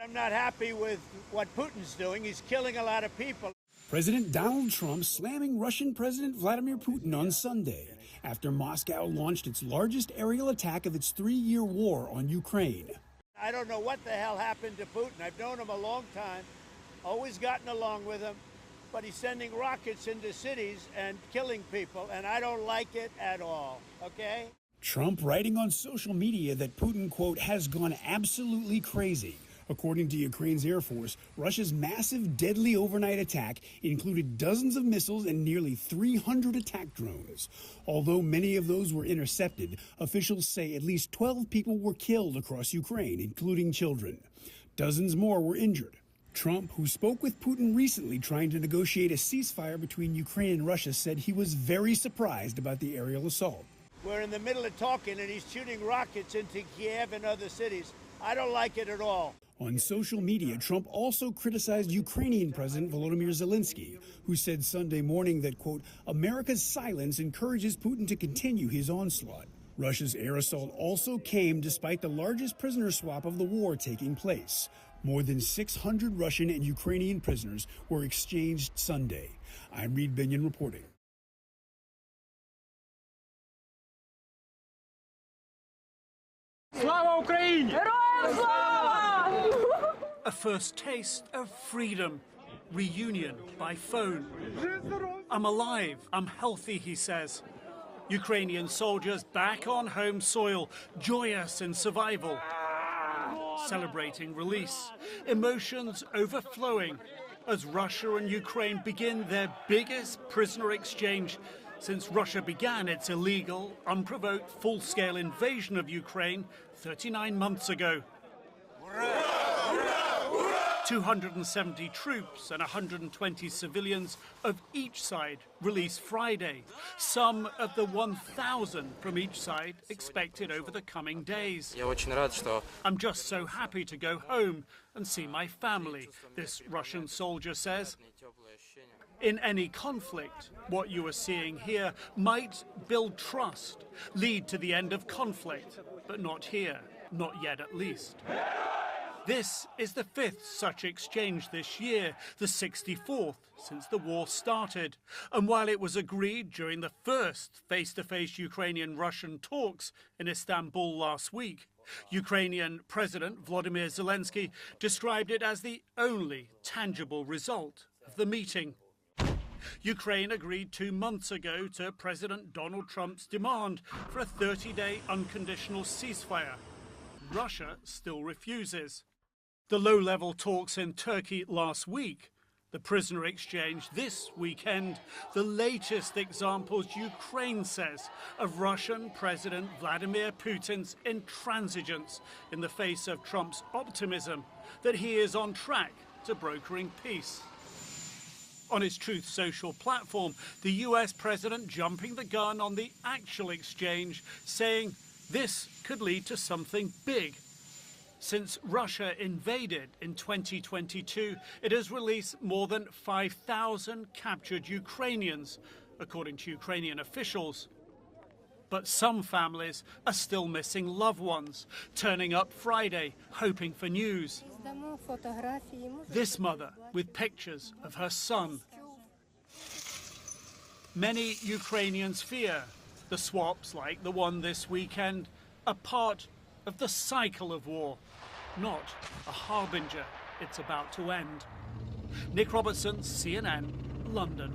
I'm not happy with what Putin's doing. He's killing a lot of people. President Donald Trump slamming Russian President Vladimir Putin on Sunday after Moscow launched its largest aerial attack of its 3-year war on Ukraine. I don't know what the hell happened to Putin. I've known him a long time, always gotten along with him, but he's sending rockets into cities and killing people, and I don't like it at all, okay? Trump writing on social media that Putin, quote, has gone absolutely crazy. According to Ukraine's Air Force, Russia's massive, deadly overnight attack included dozens of missiles and nearly 300 attack drones. Although many of those were intercepted, officials say at least 12 people were killed across Ukraine, including children. Dozens more were injured. Trump, who spoke with Putin recently trying to negotiate a ceasefire between Ukraine and Russia, said he was very surprised about the aerial assault. We're in the middle of talking, and he's shooting rockets into Kiev and other cities. I don't like it at all. On social media, Trump also criticized Ukrainian President Volodymyr Zelensky, who said Sunday morning that, quote, America's silence encourages Putin to continue his onslaught. Russia's air assault also came despite the largest prisoner swap of the war taking place. More than 600 Russian and Ukrainian prisoners were exchanged Sunday. I'm Reid Binion reporting. Slava Ukraini! Героям слава! A first taste of freedom. Reunion by phone. I'm alive, I'm healthy, he says. Ukrainian soldiers back on home soil, joyous in survival. Celebrating release. Emotions overflowing as Russia and Ukraine begin their biggest prisoner exchange since Russia began its illegal, unprovoked, full-scale invasion of Ukraine 39 months ago. 270 troops and 120 civilians of each side released Friday. Some of the 1,000 from each side expected over the coming days. I'm just so happy to go home and see my family, this Russian soldier says. In any conflict, what you are seeing here might build trust, lead to the end of conflict, but not here, not yet at least. This is the 5th such exchange this year, the 64th since the war started. And while it was agreed during the first face-to-face Ukrainian-Russian talks in Istanbul last week, Ukrainian President Volodymyr Zelensky described it as the only tangible result of the meeting. Ukraine agreed 2 months ago to President Donald Trump's demand for a 30-day unconditional ceasefire. Russia still refuses. The low-level talks in Turkey last week, the prisoner exchange this weekend, the latest examples, Ukraine says, of Russian President Vladimir Putin's intransigence in the face of Trump's optimism that he is on track to brokering peace. On his Truth Social platform, the US president jumping the gun on the actual exchange, saying this could lead to something big. Since Russia invaded in 2022, it has released more than 5,000 captured Ukrainians, according to Ukrainian officials. But some families are still missing loved ones, turning up Friday, hoping for news. This mother with pictures of her son. Many Ukrainians fear the swaps, like the one this weekend, are part of the cycle of war, not a harbinger it's about to end. Nick Robertson, CNN, London.